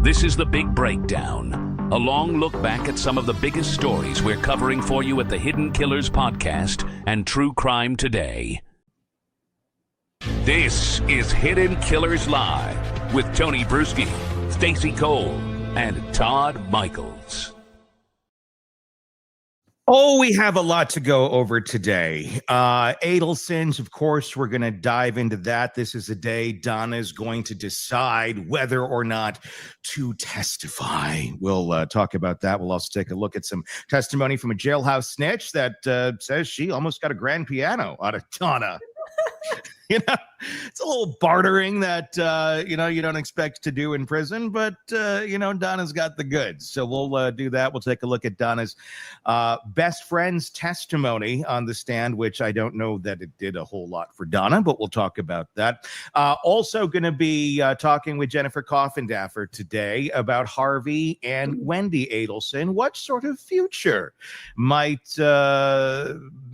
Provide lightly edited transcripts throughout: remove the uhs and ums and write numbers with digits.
This is The Big Breakdown, a long look back at some of the biggest stories we're covering for you at the Hidden Killers podcast and True Crime Today. This is Hidden Killers Live with Tony Bruschi, Stacey Cole, and Todd Michaels. Oh, we have a lot to go over today. Adelsons, of course, we're going to dive into that. This is the day Donna is going to decide whether or not to testify. We'll talk about that. We'll also take a look at some testimony from a jailhouse snitch that says she almost got a grand piano out of Donna. You know, it's a little bartering that, you don't expect to do in prison, but, Donna's got the goods. So we'll do that. We'll take a look at Donna's best friend's testimony on the stand, which I don't know that it did a whole lot for Donna, but we'll talk about that. Also going to be talking with Jennifer Coffindaffer today about Harvey and Wendy Adelson. What sort of future might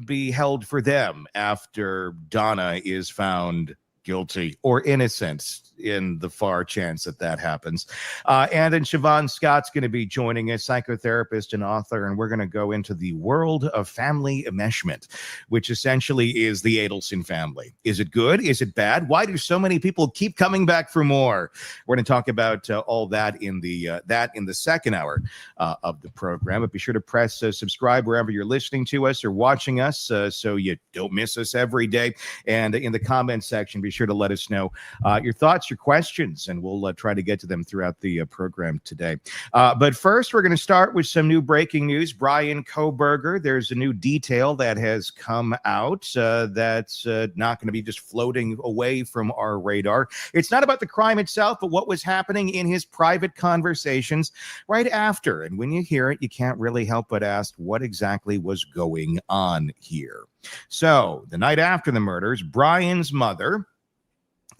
be held for them after Donna is found guilty or innocent, in the far chance that happens. And then Siobhan Scott's going to be joining us, psychotherapist and author, and we're going to go into the world of family enmeshment, which essentially is the Adelson family. Is it good? Is it bad? Why do so many people keep coming back for more? We're going to talk about all that in the second hour of the program. But be sure to press subscribe wherever you're listening to us or watching us, so you don't miss us every day. And in the comments section, be sure to let us know your thoughts, your questions, and we'll try to get to them throughout the program today. But first, we're going to start with some new breaking news. Bryan Kohberger, there's a new detail that has come out that's not going to be just floating away from our radar. It's not about the crime itself, but what was happening in his private conversations right after. And when you hear it, you can't really help but ask what exactly was going on here. So the night after the murders, Bryan's mother,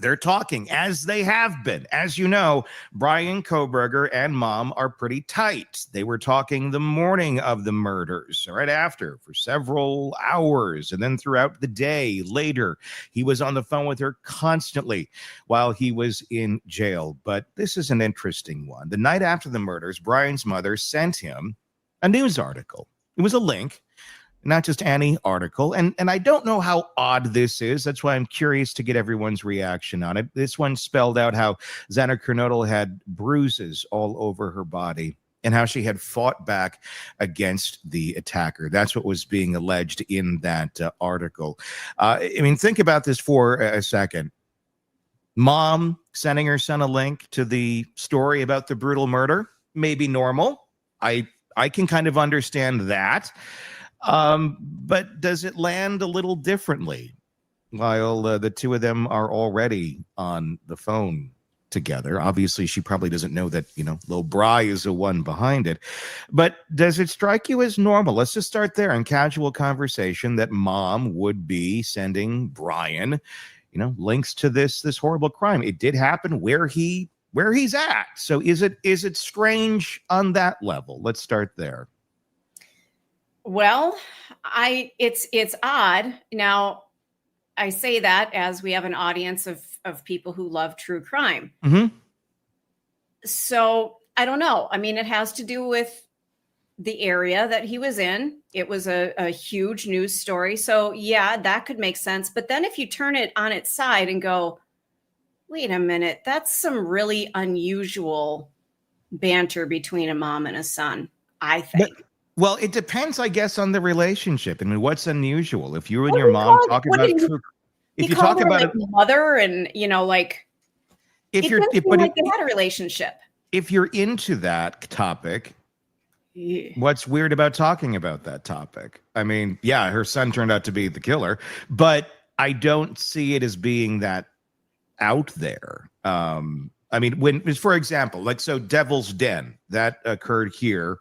they're talking, as they have been. As you know, Bryan Kohberger and mom are pretty tight. They were talking the morning of the murders, right after, for several hours. And then throughout the day later, he was on the phone with her constantly while he was in jail. But this is an interesting one. The night after the murders, Bryan's mother sent him a news article. It was a link, not just any article. And I don't know how odd this is. That's why I'm curious to get everyone's reaction on it. This one spelled out how Zana Kernodle had bruises all over her body and how she had fought back against the attacker. That's what was being alleged in that article. Think about this for a second. Mom sending her son a link to the story about the brutal murder may be normal. I can kind of understand that. But does it land a little differently while the two of them are already on the phone together? Obviously, she probably doesn't know that, little Bry is the one behind it. But does it strike you as normal? Let's just start there in casual conversation that mom would be sending Bryan, links to this horrible crime. It did happen where he's at. So is it strange on that level? Let's start there. Well, it's odd. Now, I say that as we have an audience of people who love true crime. Mm-hmm. So I don't know. It has to do with the area that he was in. It was a huge news story. So yeah, that could make sense. But then if you turn it on its side and go, wait a minute, that's some really unusual banter between a mom and a son, I think. Well, it depends, I guess, on the relationship. What's unusual? If you and your mom talk about true, if you talk about it, mother, and if you're, like they had a relationship. If you're into that topic, yeah. What's weird about talking about that topic? Yeah, her son turned out to be the killer, but I don't see it as being that out there. When, for example, Devil's Den, that occurred here,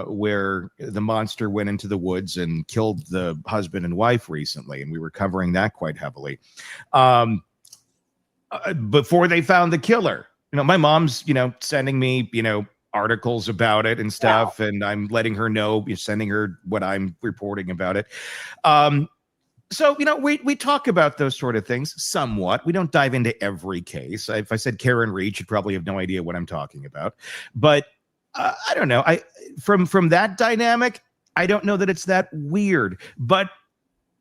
where the monster went into the woods and killed the husband and wife recently, and we were covering that quite heavily. Before they found the killer, my mom's, sending me, articles about it and stuff, and I'm letting her know, sending her what I'm reporting about it. So, we talk about those sort of things somewhat. We don't dive into every case. If I said Karen Reed, you'd probably have no idea what I'm talking about. But I don't know. From that dynamic, I don't know that it's that weird. But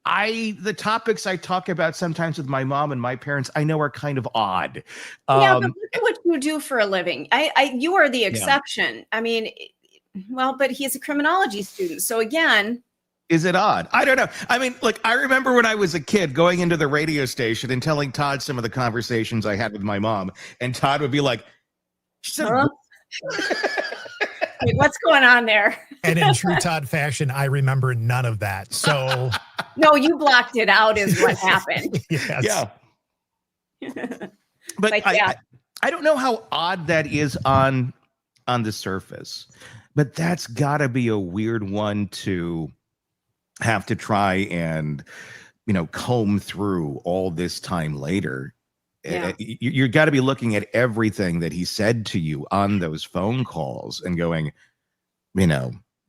the topics I talk about sometimes with my mom and my parents, I know are kind of odd. Yeah, but look at what you do for a living. You are the exception. Yeah. I mean, well, but he's a criminology student. So again, is it odd? I don't know. I mean, look, I remember when I was a kid going into the radio station and telling Todd some of the conversations I had with my mom, and Todd would be like, huh? Wait, what's going on there? And in true Todd fashion, I remember none of that. So no, you blocked it out is what happened. Yes. Yeah. But yeah. I don't know how odd that is on the surface, but that's gotta be a weird one to have to try and, comb through all this time later. Yeah. You got to be looking at everything that he said to you on those phone calls and going,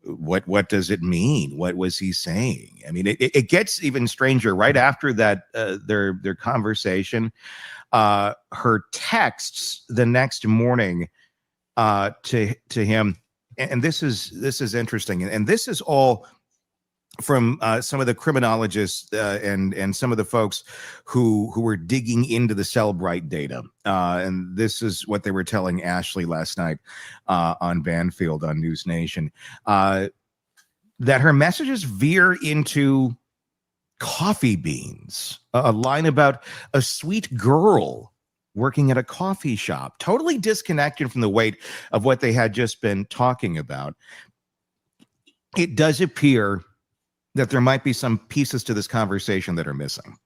what does it mean? What was he saying? I mean, it gets even stranger right after that, their conversation, her texts the next morning to him. And this is interesting. And this is all from some of the criminologists and some of the folks who were digging into the Cellbrite data. And this is what they were telling Ashley last night on Banfield on News Nation, that her messages veer into coffee beans, a line about a sweet girl working at a coffee shop, totally disconnected from the weight of what they had just been talking about. It does appear that there might be some pieces to this conversation that are missing.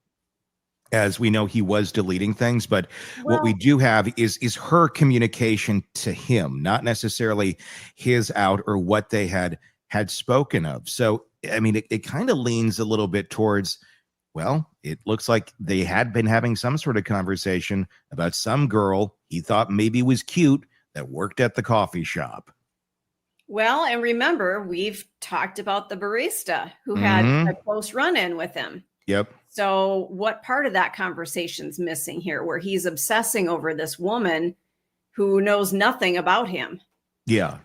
As we know, he was deleting things, but what we do have is her communication to him, not necessarily his out or what they had spoken of. So, I mean, it kind of leans a little bit towards, well, it looks like they had been having some sort of conversation about some girl he thought maybe was cute that worked at the coffee shop. Well, and remember, we've talked about the barista who had a close run-in with him. Yep. So what part of that conversation's missing here, where he's obsessing over this woman who knows nothing about him? Yeah.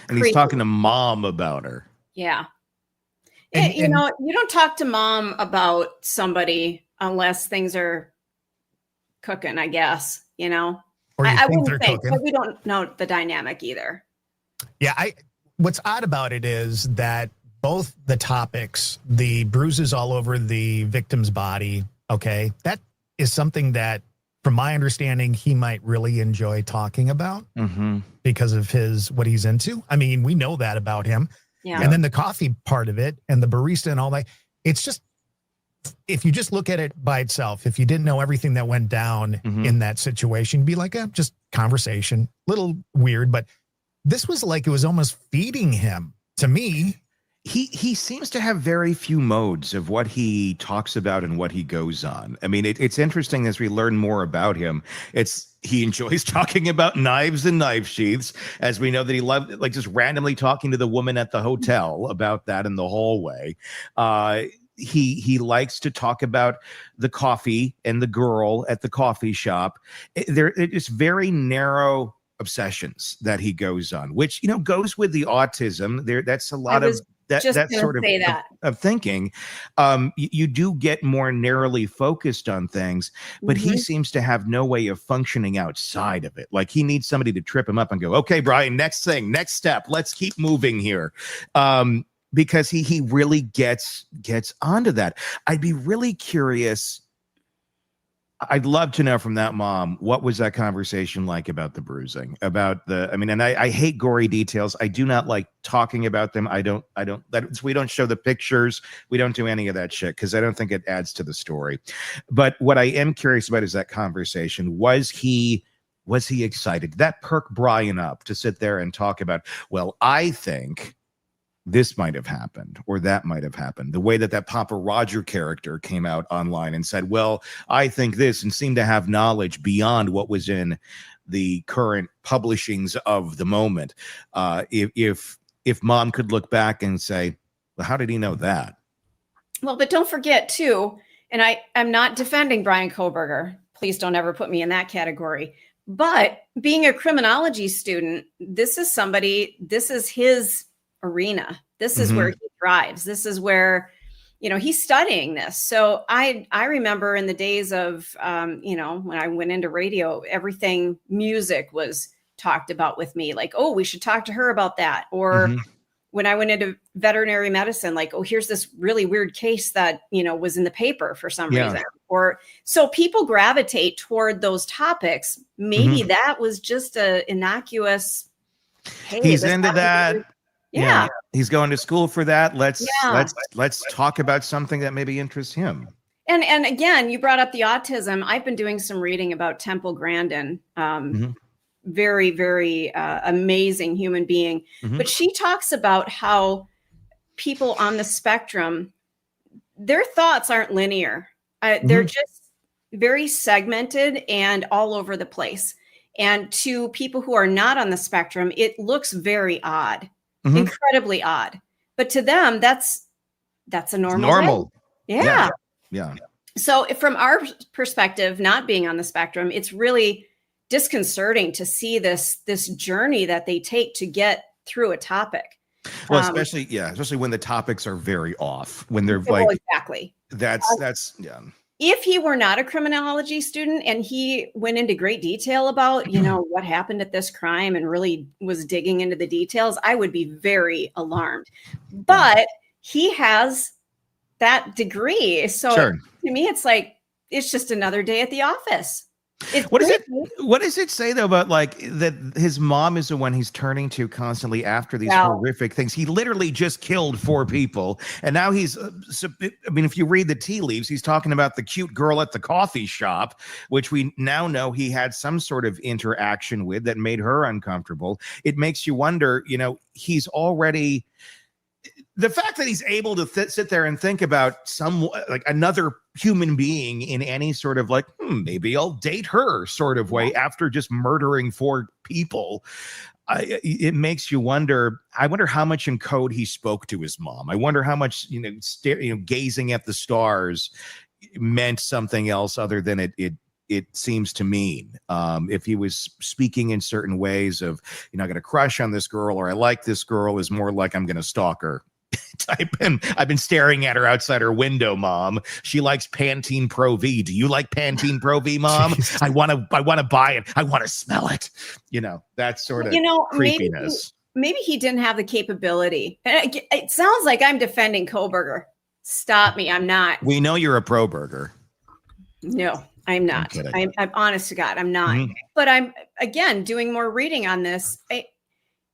And he's talking to mom about her. Yeah. And you don't talk to mom about somebody unless things are cooking, I guess, Or I wouldn't think, but we don't know the dynamic either. Yeah, what's odd about it is that both the topics, the bruises all over the victim's body, okay, that is something that, from my understanding, he might really enjoy talking about because of what he's into. I mean, we know that about him. Yeah. And then the coffee part of it and the barista and all that, it's just, if you just look at it by itself, if you didn't know everything that went down in that situation, you'd be like, just conversation, little weird, but this was like, it was almost feeding him to me. He seems to have very few modes of what he talks about and what he goes on. I mean, it's interesting as we learn more about him. He enjoys talking about knives and knife sheaths, as we know that he loved like just randomly talking to the woman at the hotel about that in the hallway. He likes to talk about the coffee and the girl at the coffee shop. It's very narrow obsessions that he goes on, which goes with the autism. That's a lot of that sort of thinking. You do get more narrowly focused on things, but he seems to have no way of functioning outside of it. Like he needs somebody to trip him up and go, okay, Bryan, next thing, next step, let's keep moving here. Because he really gets onto that. I'd be really curious. I'd love to know from that mom, what was that conversation like about the bruising, and I hate gory details. I do not like talking about them. We don't show the pictures. We don't do any of that shit because I don't think it adds to the story. But what I am curious about is that conversation. Was he excited? Did that perk Bryan up to sit there and talk about, well, I think this might have happened or that might have happened. The way that Papa Roger character came out online and said, well, I think this, and seemed to have knowledge beyond what was in the current publishings of the moment. If mom could look back and say, well, how did he know that? Well, but don't forget too, and I'm not defending Bryan Kohberger. Please don't ever put me in that category. But being a criminology student, this is his arena. This is where he thrives. This is where, he's studying this. So I remember in the days of, when I went into radio, everything music was talked about with me. Like, oh, we should talk to her about that. Or when I went into veterinary medicine, like, oh, here's this really weird case that, was in the paper for some reason. Or so people gravitate toward those topics. Maybe that was just a innocuous. Hey, he's into that. Yeah. He's going to school for that. Let's talk about something that maybe interests him. And again, you brought up the autism. I've been doing some reading about Temple Grandin. Very, very amazing human being. But she talks about how people on the spectrum, their thoughts aren't linear. They're just very segmented and all over the place. And to people who are not on the spectrum, it looks very odd, incredibly odd. But to them, that's a normal. Yeah. So from our perspective, not being on the spectrum, it's really disconcerting to see this journey that they take to get through a topic. Well, especially when the topics are very off, when they're exactly. That's If he were not a criminology student and he went into great detail about, what happened at this crime and really was digging into the details, I would be very alarmed. But he has that degree. So to me, it's like, it's just another day at the office. What does it say though about like that his mom is the one he's turning to constantly after these horrific things? He literally just killed 4 people, and now he's if you read the tea leaves, he's talking about the cute girl at the coffee shop, which we now know he had some sort of interaction with that made her uncomfortable. It makes you wonder, he's already, the fact that he's able to sit there and think about another human being in any sort of like, maybe I'll date her sort of way after just murdering 4 people. It makes you wonder. I wonder how much in code he spoke to his mom. I wonder how much, gazing at the stars meant something else other than it seems to mean. If he was speaking in certain ways of, I got a crush on this girl, or I like this girl, is more like I'm going to stalk her type. And I've been staring at her outside her window, Mom. She likes Pantene Pro V. Do you like Pantene Pro V, Mom? I want to buy it. I want to smell it. That sort of creepiness. Maybe he didn't have the capability. And it sounds like I'm defending Kohberger. Stop me. I'm not. We know you're a pro burger. No, I'm not. I'm honest to God, I'm not. But I'm, again, doing more reading on this.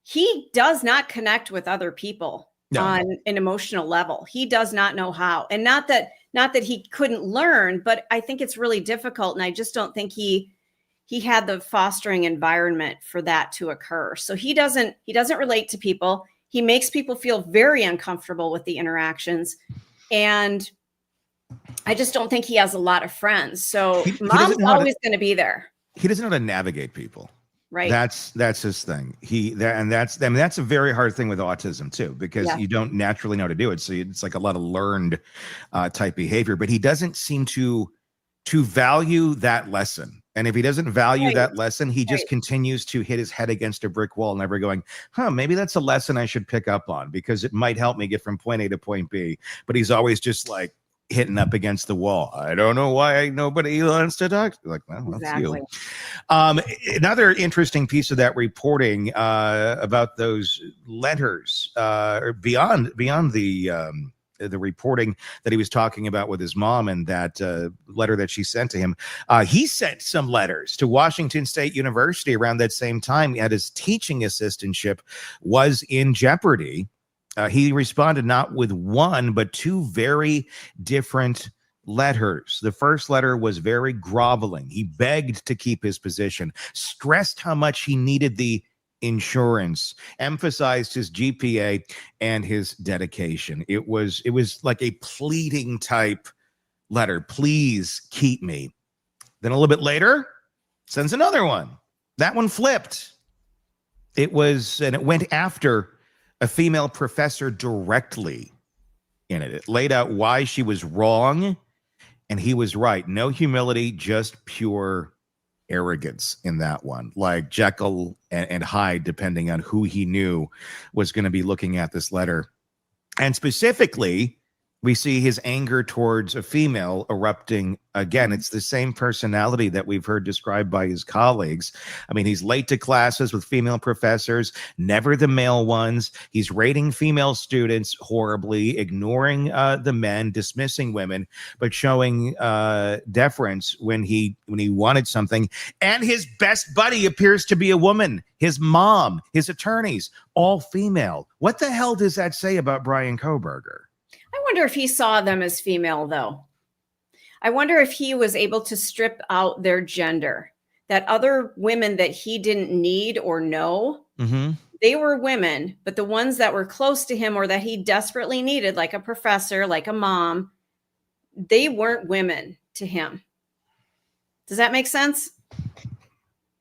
He does not connect with other people on an emotional level. He does not know how. And not that he couldn't learn, but I think it's really difficult. And I just don't think he had the fostering environment for that to occur. So he doesn't relate to people. He makes people feel very uncomfortable with the interactions. And I just don't think he has a lot of friends. So Mom's always going to be there. He doesn't know how to navigate people. Right. That's his thing. That's a very hard thing with autism too, because you don't naturally know how to do it. So it's like a lot of learned type behavior, but he doesn't seem to value that lesson. And if he doesn't value that lesson, he just continues to hit his head against a brick wall, never going, maybe that's a lesson I should pick up on because it might help me get from point A to point B. But he's always just like hitting up against the wall. I don't know why nobody wants to talk. Like, well, that's you. Another interesting piece of that reporting about those letters, beyond the reporting that he was talking about with his mom and that letter that she sent to him. He sent some letters to Washington State University around that same time. His teaching assistantship was in jeopardy. He responded not with one, but 2 very different letters. The first letter was very groveling. He begged to keep his position, stressed how much he needed the insurance, emphasized his GPA and his dedication. It was like a pleading type letter. Please keep me. Then a little bit later, sends another one. That one flipped. It went after a female professor directly. in it. It laid out why she was wrong and he was right. No humility, just pure arrogance in that one. Like Jekyll and Hyde, depending on who he knew was going to be looking at this letter. And specifically, we see his anger towards a female erupting again. It's the same personality that we've heard described by his colleagues. I mean, he's late to classes with female professors, never the male ones. He's rating female students horribly, ignoring the men, dismissing women, but showing deference when he wanted something. And his best buddy appears to be a woman. His mom, his attorneys, all female. What the hell does that say about Bryan Kohberger? I wonder if he saw them as female, though. I wonder if he was able to strip out their gender, that other women that he didn't need or know, they were women, but the ones that were close to him or that he desperately needed, like a professor, like a mom, they weren't women to him. Does that make sense?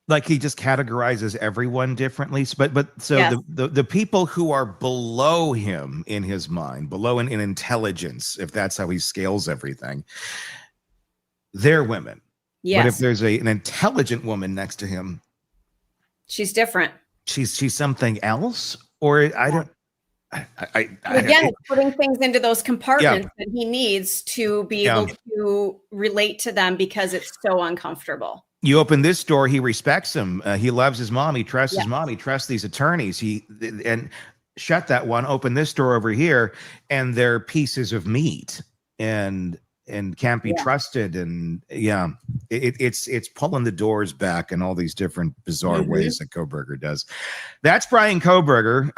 Like he just categorizes everyone differently. But so Yes. the people who are below him in his mind, below in intelligence, if that's how he scales everything, they're women. Yes. But if there's an intelligent woman next to him, she's different. She's something else, or I don't. Again, it's putting things into those compartments that he needs to be able to relate to them because it's so uncomfortable. You open this door, he respects him. He loves his mom. He trusts his mom. He trusts these attorneys. And shut that one. Open this door over here, and they're pieces of meat and can't be trusted. And it's pulling the doors back in all these different bizarre ways that Kohberger does. That's Bryan Kohberger.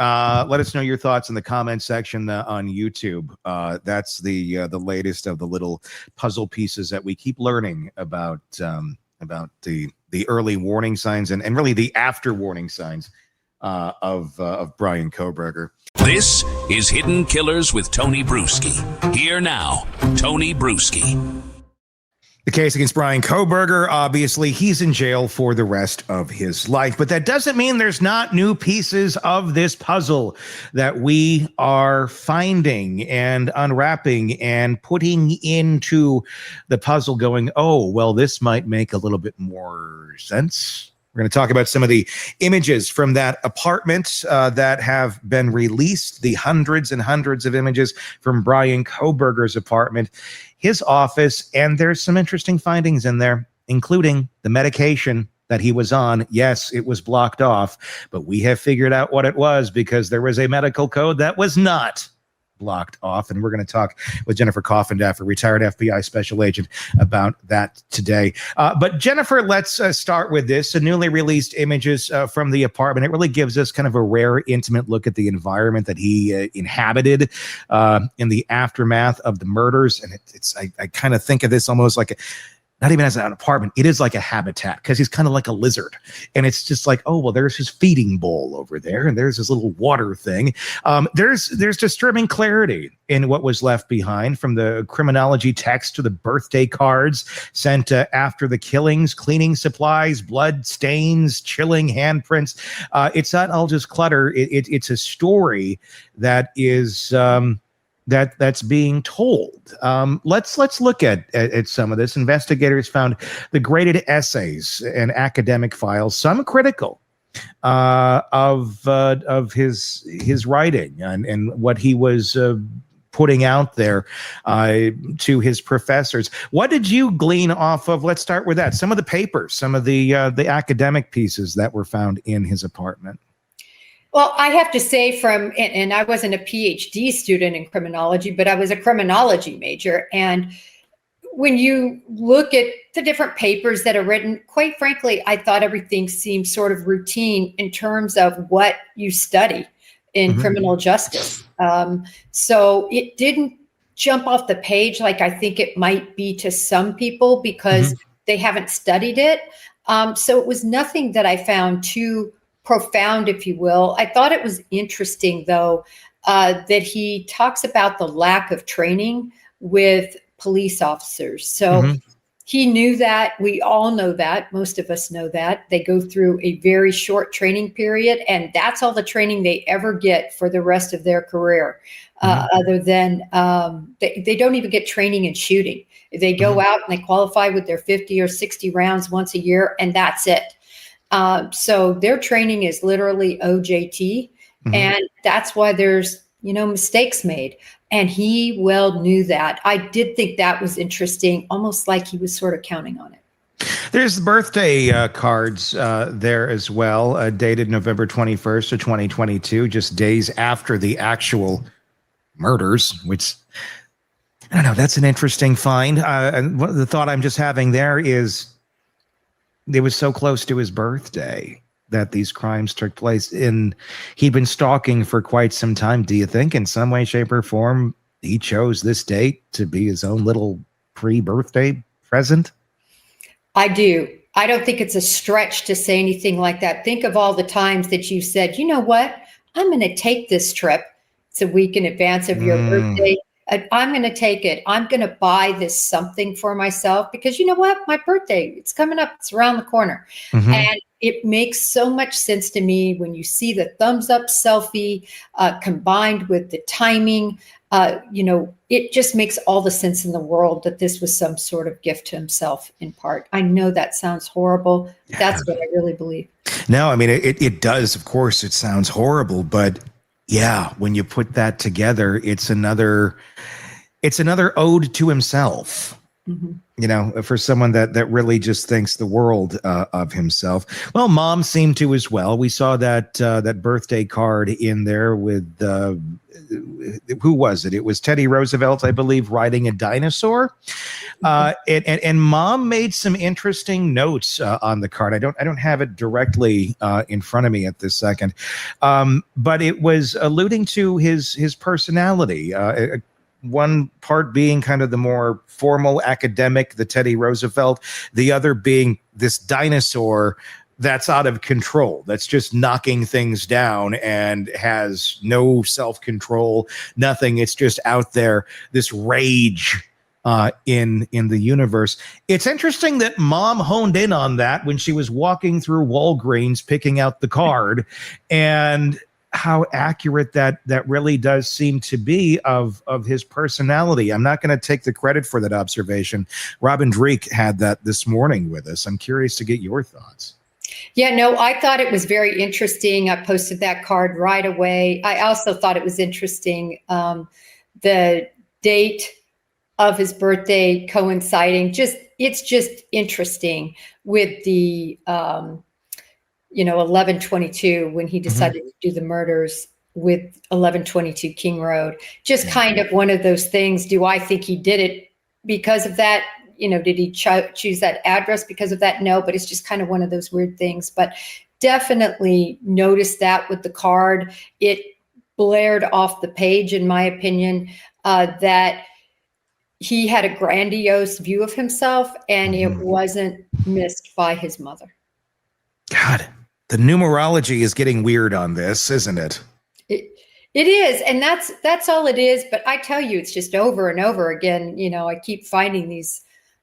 Let us know your thoughts in the comment section on YouTube. That's the latest of the little puzzle pieces that we keep learning about the early warning signs and really the after warning signs of Bryan Kohberger. This is Hidden Killers with Tony Bruschi. Here now, Tony Bruschi. The case against Bryan Kohberger, obviously, he's in jail for the rest of his life. But that doesn't mean there's not new pieces of this puzzle that we are finding and unwrapping and putting into the puzzle going, oh, well, this might make a little bit more sense. We're going to talk about some of the images from that apartment that have been released, the hundreds and hundreds of images from Bryan Kohberger's apartment, his office, and there's some interesting findings in there, including the medication that he was on. Yes, it was blocked off, but we have figured out what it was because there was a medical code that was not blocked off. And we're going to talk with Jennifer Coffendaff, a retired FBI special agent, about that today. But Jennifer, let's start with this. The newly released images from the apartment. It really gives us kind of a rare, intimate look at the environment that he inhabited in the aftermath of the murders. And I kind of think of this almost like not even as an apartment, it is like a habitat because he's kind of like a lizard. And it's just like, oh, well, there's his feeding bowl over there. And there's his little water thing. There's disturbing clarity in what was left behind, from the criminology text to the birthday cards sent after the killings, cleaning supplies, blood stains, chilling handprints. It's not all just clutter. It's a story that is... that's being told. Let's look at some of this. Investigators found the graded essays and academic files, some critical of his writing and what he was putting out there to his professors. What did you glean off of? Let's start with that. Some of the papers, some of the academic pieces that were found in his apartment. Well, I have to say and I wasn't a PhD student in criminology, but I was a criminology major. And when you look at the different papers that are written, quite frankly, I thought everything seemed sort of routine in terms of what you study in criminal justice. So it didn't jump off the page like I think it might be to some people because they haven't studied it. So it was nothing that I found too profound, if you will. I thought it was interesting, though, that he talks about the lack of training with police officers. So He knew that. We all know that. Most of us know that. They go through a very short training period, and that's all the training they ever get for the rest of their career. Other than they don't even get training in shooting. They go out and they qualify with their 50 or 60 rounds once a year, and that's it. So their training is literally OJT, and that's why there's, mistakes made. And he well knew that. I did think that was interesting, almost like he was sort of counting on it. There's the birthday cards there as well, dated November 21st of 2022, just days after the actual murders, which, I don't know, that's an interesting find. And the thought I'm just having there is it was so close to his birthday that these crimes took place, and he'd been stalking for quite some time. Do you think in some way, shape, or form he chose this date to be his own little pre-birthday present? I do. I don't think it's a stretch to say anything like that. Think of all the times that you said, you know what, I'm going to take this trip. It's a week in advance of your birthday. I'm going to take it. I'm going to buy this something for myself because you know what? My birthday, it's coming up. It's around the corner. And it makes so much sense to me when you see the thumbs up selfie combined with the timing. It just makes all the sense in the world that this was some sort of gift to himself in part. I know that sounds horrible. That's what I really believe. No, I mean, it does. Of course, it sounds horrible, but yeah, when you put that together, it's another ode to himself. For someone that really just thinks the world of himself. Well, Mom seemed to as well. We saw that birthday card in there with who was it? It was Teddy Roosevelt, I believe, riding a dinosaur. And Mom made some interesting notes on the card. I don't have it directly in front of me at this second, but it was alluding to his personality. One part being kind of the more formal academic, the Teddy Roosevelt, the other being this dinosaur that's out of control, that's just knocking things down and has no self-control, nothing. It's just out there, this rage in the universe. It's interesting that Mom honed in on that when she was walking through Walgreens picking out the card, and how accurate that really does seem to be of his personality. I'm not going to take the credit for that observation. Robin Dreek had that this morning with us. I'm curious to get your thoughts. Yeah, no, I thought it was very interesting. I posted that card right away. I also thought it was interesting, the date of his birthday coinciding. It's just interesting with the 11/22 when he decided to do the murders with 11/22 King Road. Just kind of one of those things. Do I think he did it because of that? Did he choose that address because of that? No, but it's just kind of one of those weird things. But definitely noticed that with the card. It blared off the page, in my opinion, that he had a grandiose view of himself, and it wasn't missed by his mother. God, the numerology is getting weird on this, isn't it? It is, and that's all it is. But I tell you, it's just over and over again. I keep finding these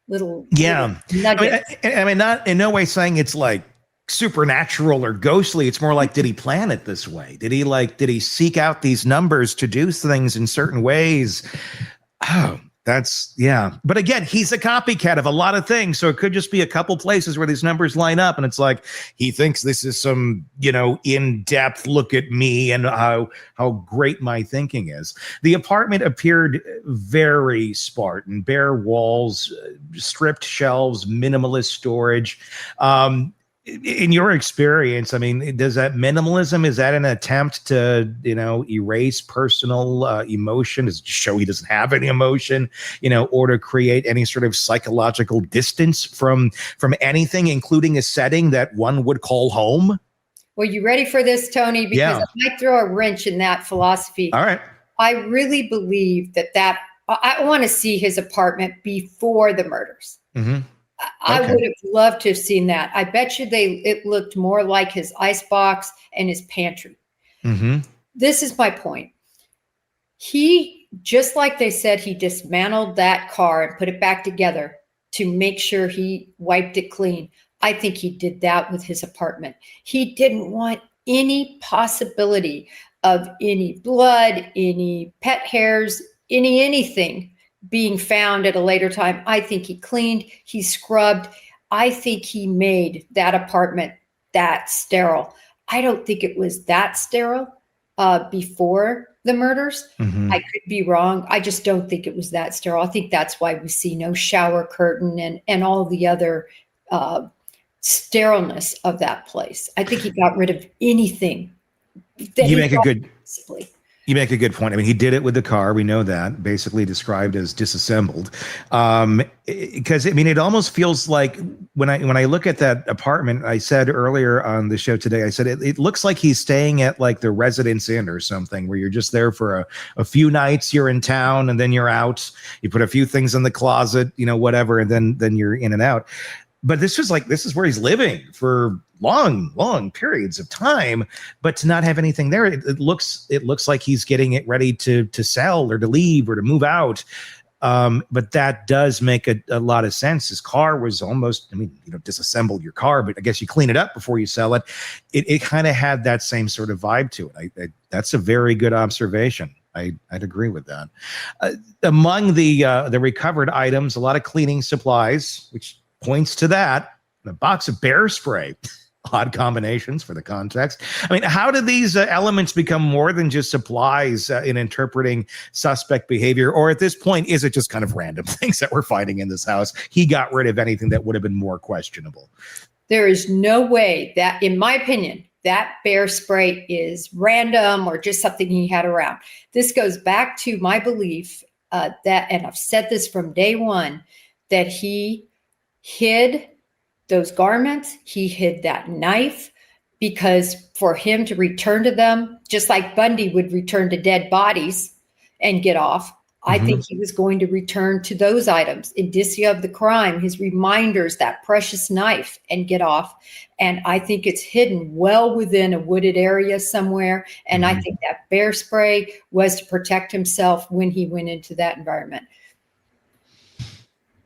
little nuggets. I mean, not in no way saying it's like supernatural or ghostly. It's more like, did he plan it this way? Did he seek out these numbers to do things in certain ways? Oh, but again, he's a copycat of a lot of things, so it could just be a couple places where these numbers line up, and it's like he thinks this is some in-depth look at me and how great my thinking is. The apartment appeared very Spartan: bare walls, stripped shelves, minimalist storage. In your experience, I mean, does that minimalism, is that an attempt to, erase personal emotion? Does it show he doesn't have any emotion, or to create any sort of psychological distance from anything, including a setting that one would call home? Well, you ready for this, Tony? Because I might throw a wrench in that philosophy. All right. I really believe that I want to see his apartment before the murders. I would have loved to have seen that. I bet you it looked more like his icebox and his pantry. This is my point. He, just like they said, he dismantled that car and put it back together. to make sure he wiped it clean. I think he did that with his apartment. He didn't want any possibility of any blood, any pet hairs, anything being found at a later time. I think he cleaned, he scrubbed. I think he made that apartment that sterile. I don't think it was that sterile before the murders. Mhm. I could be wrong. I just don't think it was that sterile. I think that's why we see no shower curtain and all the other sterileness of that place. I think he got rid of anything. You make a good point. I mean, he did it with the car. We know that, basically described as disassembled. Because I mean, it almost feels like when I look at that apartment, I said earlier on the show today, I said it looks like he's staying at like the Residence Inn or something, where you're just there for a few nights, you're in town, and then you're out. You put a few things in the closet, whatever, and then you're in and out. But this is where he's living for long periods of time, but to not have anything there, it looks like he's getting it ready to sell or to leave or to move out. But that does make a lot of sense. His car was almost, disassembled your car, but I guess you clean it up before you sell it. It kind of had that same sort of vibe to it. That's a very good observation. I'd agree with that. Among the recovered items, a lot of cleaning supplies, which points to that. A box of bear spray. Odd combinations for the context. I mean, how do these elements become more than just supplies in interpreting suspect behavior? Or at this point, is it just kind of random things that we're finding in this house? He got rid of anything that would have been more questionable. There is no way that, in my opinion, that bear spray is random or just something he had around. This goes back to my belief that, and I've said this from day one, that he hid those garments, he hid that knife, because for him to return to them, just like Bundy would return to dead bodies and get off, I think he was going to return to those items, indicia of the crime, his reminders, that precious knife, and get off. And I think it's hidden well within a wooded area somewhere. And I think that bear spray was to protect himself when he went into that environment.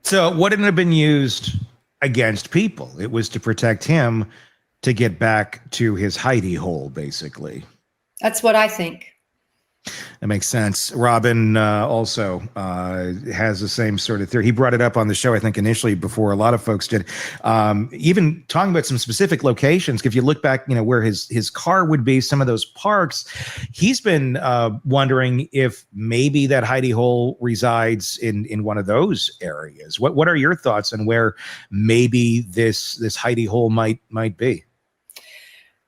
So wouldn't it have been used against people? It was to protect him, to get back to his hidey hole, basically. That's what I think. That makes sense. Robin also has the same sort of theory. He brought it up on the show, I think, initially before a lot of folks did. Even talking about some specific locations. If you look back, where his car would be, some of those parks, he's been wondering if maybe that hidey hole resides in one of those areas. What are your thoughts on where maybe this hidey hole might be?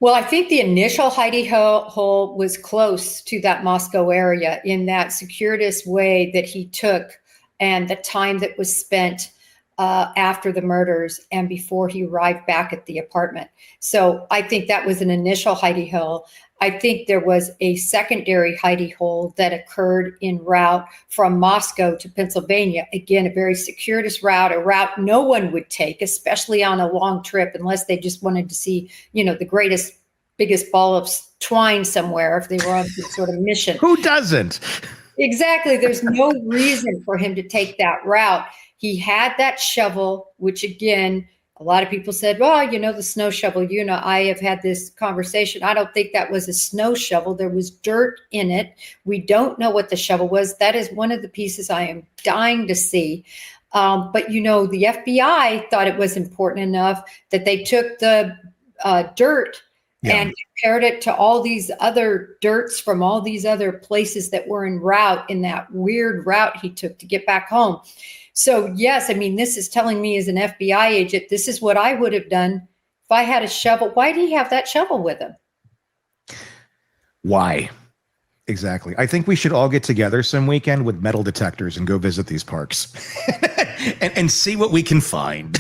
Well, I think the initial hidey hole was close to that Moscow area in that circuitous way that he took, and the time that was spent after the murders and before he arrived back at the apartment. So I think that was an initial hidey hole. I think there was a secondary hidey hole that occurred en route from Moscow to Pennsylvania. Again, a very circuitous route, a route no one would take, especially on a long trip, unless they just wanted to see, the biggest ball of twine somewhere, if they were on some sort of mission. Who doesn't? Exactly. There's no reason for him to take that route. He had that shovel, which again, a lot of people said, well, the snow shovel, I have had this conversation. I don't think that was a snow shovel. There was dirt in it. We don't know what the shovel was. That is one of the pieces I am dying to see. But, the FBI thought it was important enough that they took the dirt and compared it to all these other dirts from all these other places that were en route in that weird route he took to get back home. So, yes, this is telling me as an FBI agent, this is what I would have done if I had a shovel. Why did he have that shovel with him? Why? Exactly. I think we should all get together some weekend with metal detectors and go visit these parks and see what we can find.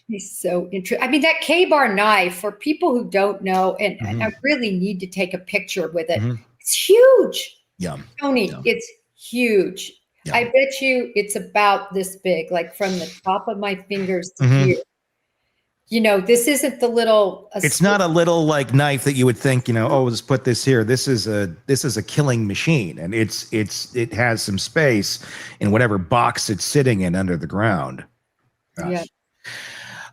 He's so interesting. That K-bar knife, for people who don't know, and I really need to take a picture with it. It's huge. Yeah. Tony, it's huge. Yeah. I bet you it's about this big, like from the top of my fingers to here. This isn't the little. It's not a little like knife that you would think, oh, let's put this here. This is a killing machine, and it has some space in whatever box it's sitting in under the ground. Gosh. Yeah.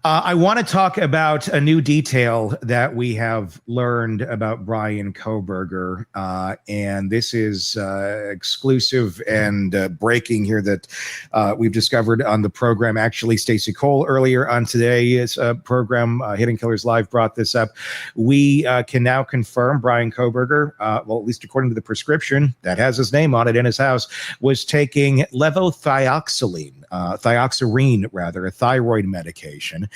I want to talk about a new detail that we have learned about Bryan Kohberger, and this is exclusive and breaking here that we've discovered on the program. Actually, Stacey Cole earlier on today's program, Hidden Killers Live, brought this up. We can now confirm Bryan Kohberger, well, at least according to the prescription that has his name on it in his house, was taking levothyroxine, a thyroid medication.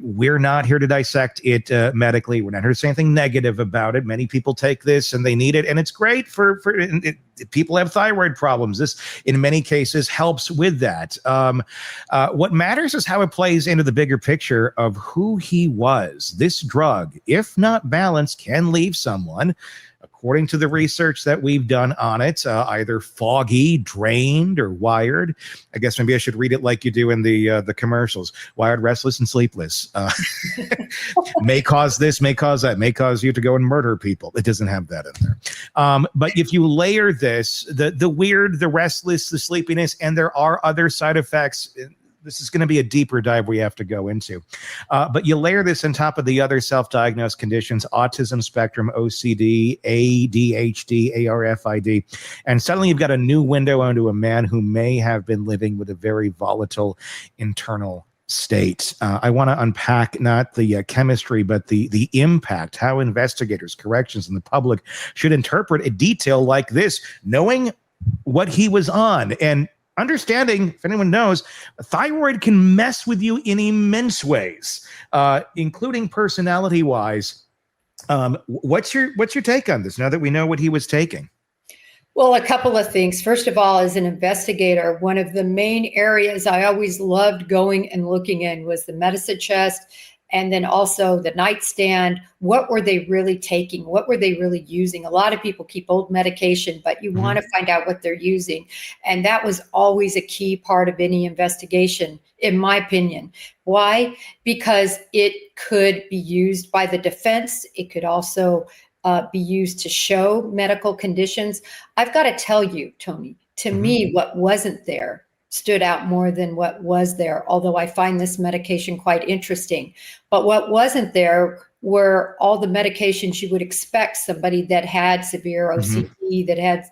We're not here to dissect it medically. We're not here to say anything negative about it. Many people take this and they need it, and it's great for people have thyroid problems. This, in many cases, helps with that. What matters is how it plays into the bigger picture of who he was. This drug, if not balanced, can leave someone, according to the research that we've done on it, either foggy, drained, or wired. I guess maybe I should read it like you do in the commercials. Wired, restless, and sleepless. May cause this, may cause that, may cause you to go and murder people. It doesn't have that in there. But if you layer this, the weird, the restless, the sleepiness, and there are other side effects. This is going to be a deeper dive we have to go into. But you layer this on top of the other self-diagnosed conditions, autism spectrum, OCD, ADHD, ARFID, and suddenly you've got a new window onto a man who may have been living with a very volatile internal state. I want to unpack not the chemistry, but the impact, how investigators, corrections, and the public should interpret a detail like this, knowing what he was on. And understanding, if anyone knows, a thyroid can mess with you in immense ways, including personality-wise. What's your take on this now that we know what he was taking? Well, a couple of things. First of all, as an investigator, one of the main areas I always loved going and looking in was the medicine chest, and then also the nightstand. What were they really taking? What were they really using? A lot of people keep old medication, but you want to find out what they're using. And that was always a key part of any investigation, in my opinion. Why? Because it could be used by the defense. It could also be used to show medical conditions. I've got to tell you, Tony, to me, what wasn't there stood out more than what was there, although I find this medication quite interesting. But what wasn't there were all the medications you would expect somebody that had severe OCD, that had,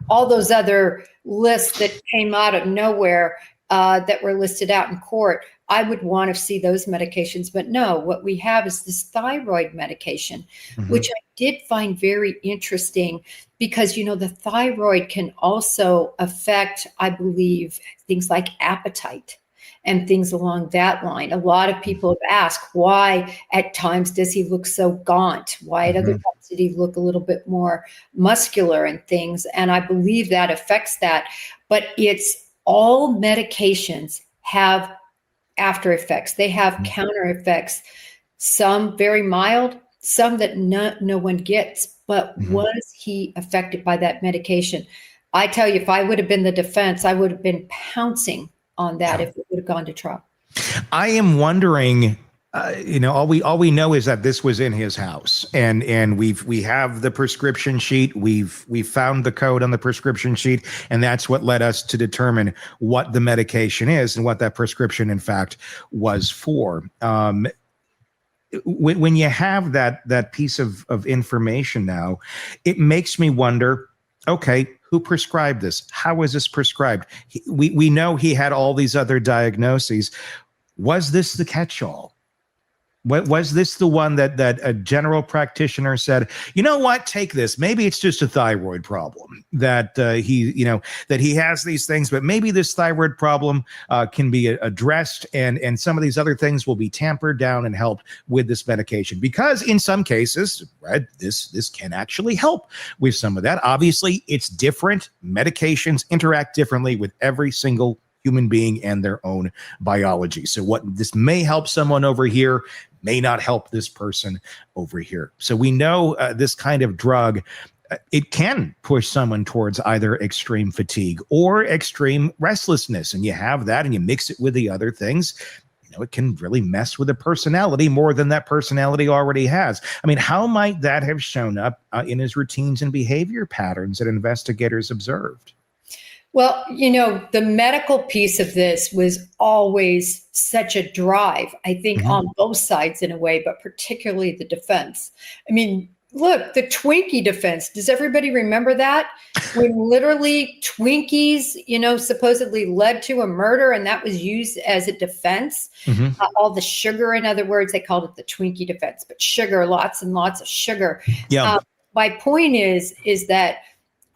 all those other lists that came out of nowhere that were listed out in court. I would want to see those medications, but no, what we have is this thyroid medication, which I did find very interesting because, the thyroid can also affect, I believe, things like appetite and things along that line. A lot of people have asked why at times does he look so gaunt? Why at other times did he look a little bit more muscular and things? And I believe that affects that, but it's all medications have after effects. They have counter effects, some very mild, some that no one gets. But was he affected by that medication? I tell you, if I would have been the defense, I would have been pouncing on that if it would have gone to trial. I am wondering, all we know is that this was in his house, and we have the prescription sheet. We've found the code on the prescription sheet, and that's what led us to determine what the medication is and what that prescription, in fact, was for. When you have that piece of information now, it makes me wonder, okay, who prescribed this? How was this prescribed? We know he had all these other diagnoses. Was this the catch-all? Was this the one that a general practitioner said, you know what, take this. Maybe it's just a thyroid problem that he has these things, but maybe this thyroid problem can be addressed, and some of these other things will be tampered down and helped with this medication. Because in some cases, right, this can actually help with some of that. Obviously, it's different. Medications interact differently with every single human being and their own biology. So what this may help someone over here may not help this person over here. So we know this kind of drug, it can push someone towards either extreme fatigue or extreme restlessness. And you have that and you mix it with the other things, it can really mess with a personality more than that personality already has. I mean, how might that have shown up in his routines and behavior patterns that investigators observed? Well, the medical piece of this was always such a drive, I think, on both sides in a way, but particularly the defense. I mean, look, the Twinkie defense. Does everybody remember that? When literally Twinkies, supposedly led to a murder, and that was used as a defense. All the sugar, in other words, they called it the Twinkie defense, but sugar, lots and lots of sugar. Yeah. My point is that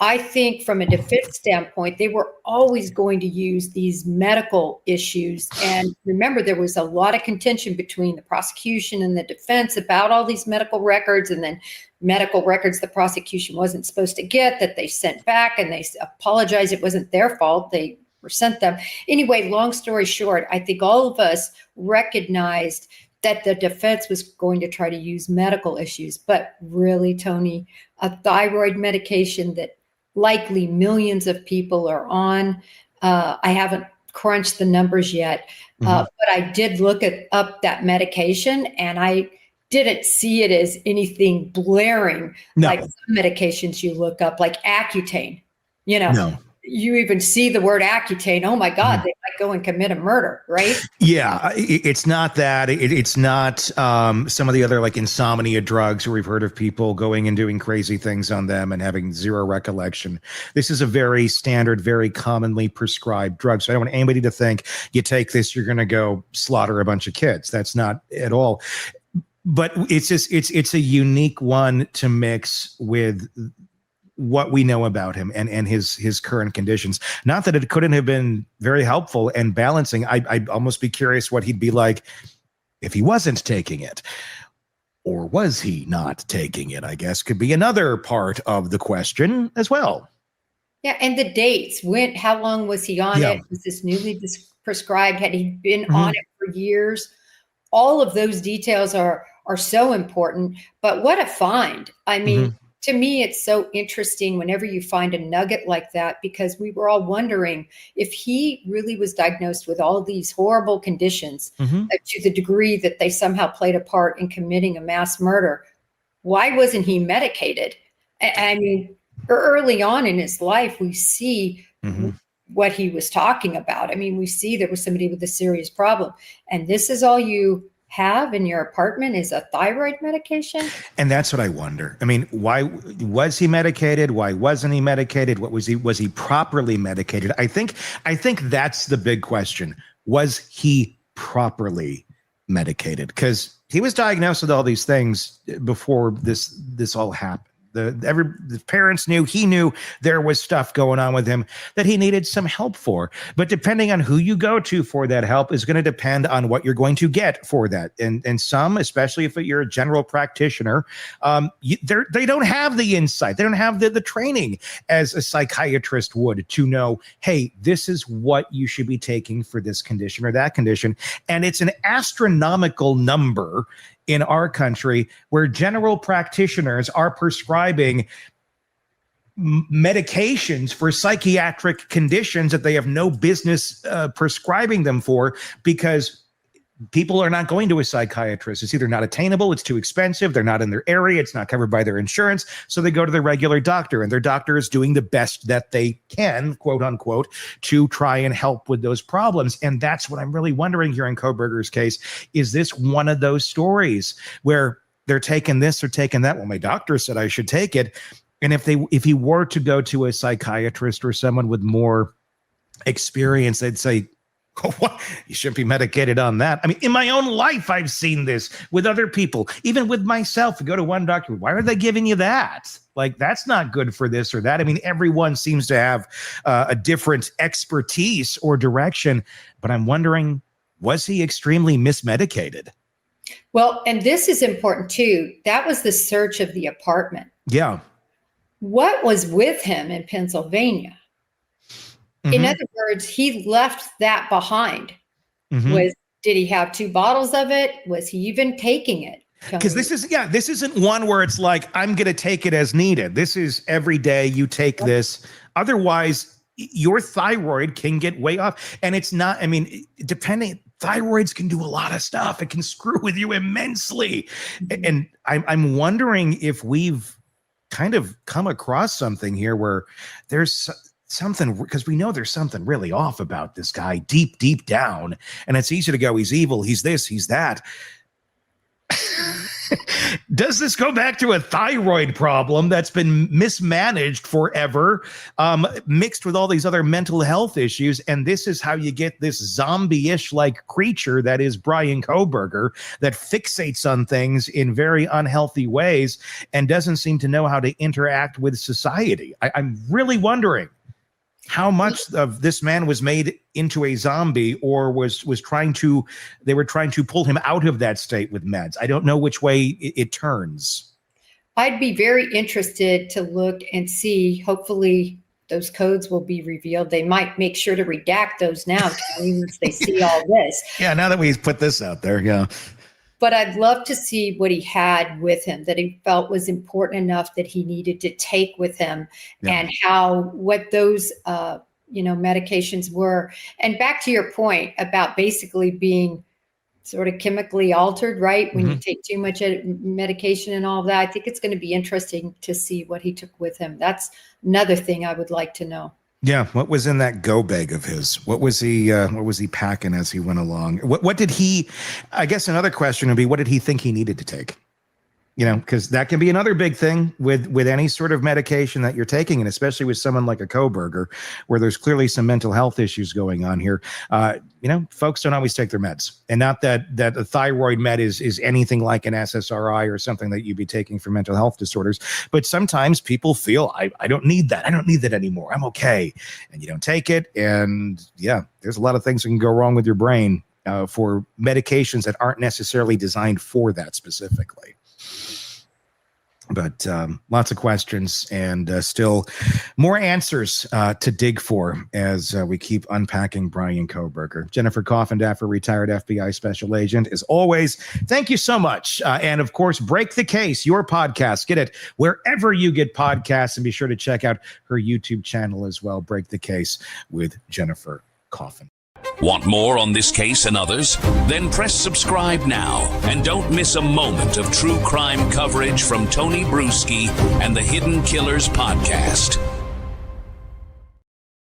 I think from a defense standpoint, they were always going to use these medical issues. And remember, there was a lot of contention between the prosecution and the defense about all these medical records, and then medical records the prosecution wasn't supposed to get that they sent back, and they apologized. It wasn't their fault. They were sent them. Anyway, long story short, I think all of us recognized that the defense was going to try to use medical issues. But really, Tony, a thyroid medication that likely millions of people are on. I haven't crunched the numbers yet, but I did look up that medication, and I didn't see it as anything blaring like some medications you look up, like Accutane. You even see the word Accutane. Oh my God, they might go and commit a murder, right? Yeah, it's not that. It's not some of the other like insomnia drugs where we've heard of people going and doing crazy things on them and having zero recollection. This is a very standard, very commonly prescribed drug. So I don't want anybody to think you take this, you're going to go slaughter a bunch of kids. That's not at all. But it's just it's a unique one to mix with what we know about him and his current conditions. Not that it couldn't have been very helpful and balancing. I'd almost be curious what he'd be like if he wasn't taking it. Or was he not taking it, I guess, could be another part of the question as well. Yeah, and the dates. How long was he on it? Was this newly prescribed? Had he been on it for years? All of those details are so important. But what a find. I mean, to me, it's so interesting whenever you find a nugget like that, because we were all wondering if he really was diagnosed with all these horrible conditions to the degree that they somehow played a part in committing a mass murder. Why wasn't he medicated? I mean, early on in his life, we see what he was talking about. I mean, we see there was somebody with a serious problem, and this is all you have in your apartment is a thyroid medication. And that's what I wonder. I mean, why was he medicated? Why wasn't he medicated? Was he properly medicated? I think that's the big question. Was he properly medicated? Because he was diagnosed with all these things before this all happened. The parents knew, he knew there was stuff going on with him that he needed some help for. But depending on who you go to for that help is going to depend on what you're going to get for that. And some, especially if you're a general practitioner, they don't have the insight. They don't have the training as a psychiatrist would to know, hey, this is what you should be taking for this condition or that condition. And it's an astronomical number in our country where general practitioners are prescribing medications for psychiatric conditions that they have no business prescribing them for, because people are not going to a psychiatrist. It's either not attainable, it's too expensive, they're not in their area, it's not covered by their insurance, so they go to their regular doctor, and their doctor is doing the best that they can, quote unquote, to try and help with those problems. And that's what I'm really wondering here in Kohberger's case. Is this one of those stories where they're taking this or taking that? Well, my doctor said I should take it. And if he were to go to a psychiatrist or someone with more experience, they'd say, what? You shouldn't be medicated on that. I mean, in my own life, I've seen this with other people, even with myself. You go to one doctor, why are they giving you that? Like, that's not good for this or that. I mean, everyone seems to have a different expertise or direction, but I'm wondering, was he extremely mismedicated? Well, and this is important too. That was the search of the apartment. Yeah. What was with him in Pennsylvania? In other words, he left that behind. Did he have 2 bottles of it? Was he even taking it? Because this isn't one where it's like, I'm going to take it as needed. This is every day you take this. Otherwise, your thyroid can get way off. And it's not, I mean, depending, thyroids can do a lot of stuff. It can screw with you immensely. And I'm wondering if we've kind of come across something here where there's something, because we know there's something really off about this guy deep down. And it's easy to go, he's evil, he's this, he's that. Does this go back to a thyroid problem that's been mismanaged forever, mixed with all these other mental health issues? And this is how you get this zombie-ish like creature that is Bryan Kohberger, that fixates on things in very unhealthy ways and doesn't seem to know how to interact with society. I'm really wondering how much of this man was made into a zombie, or they were trying to pull him out of that state with meds. I don't know which way it turns. I'd be very interested to look and see. Hopefully those codes will be revealed. They might make sure to redact those now once they see all this. Yeah, now that we put this out there, yeah. But I'd love to see what he had with him that he felt was important enough that he needed to take with him, and what those medications were. And back to your point about basically being sort of chemically altered, right? When you take too much medication and all of that, I think it's going to be interesting to see what he took with him. That's another thing I would like to know. Yeah, what was in that go bag of his? What was he packing as he went along? What did he? I guess another question would be, what did he think he needed to take? Because that can be another big thing with any sort of medication that you're taking, and especially with someone like a Kohberger, where there's clearly some mental health issues going on here. Folks don't always take their meds, and not that a thyroid med is anything like an SSRI or something that you'd be taking for mental health disorders. But sometimes people feel, I don't need that. I don't need that anymore. I'm okay. And you don't take it. And yeah, there's a lot of things that can go wrong with your brain for medications that aren't necessarily designed for that specifically. But lots of questions and still more answers to dig for as we keep unpacking Bryan Kohberger. Jennifer Coffindaffer, retired FBI special agent. As always, thank you so much. And of course, Break the Case, your podcast. Get it wherever you get podcasts, and be sure to check out her YouTube channel as well, Break the Case with Jennifer Coffin. Want more on this case and others? Then press subscribe now and don't miss a moment of true crime coverage from Tony Bruschi and the Hidden Killers podcast.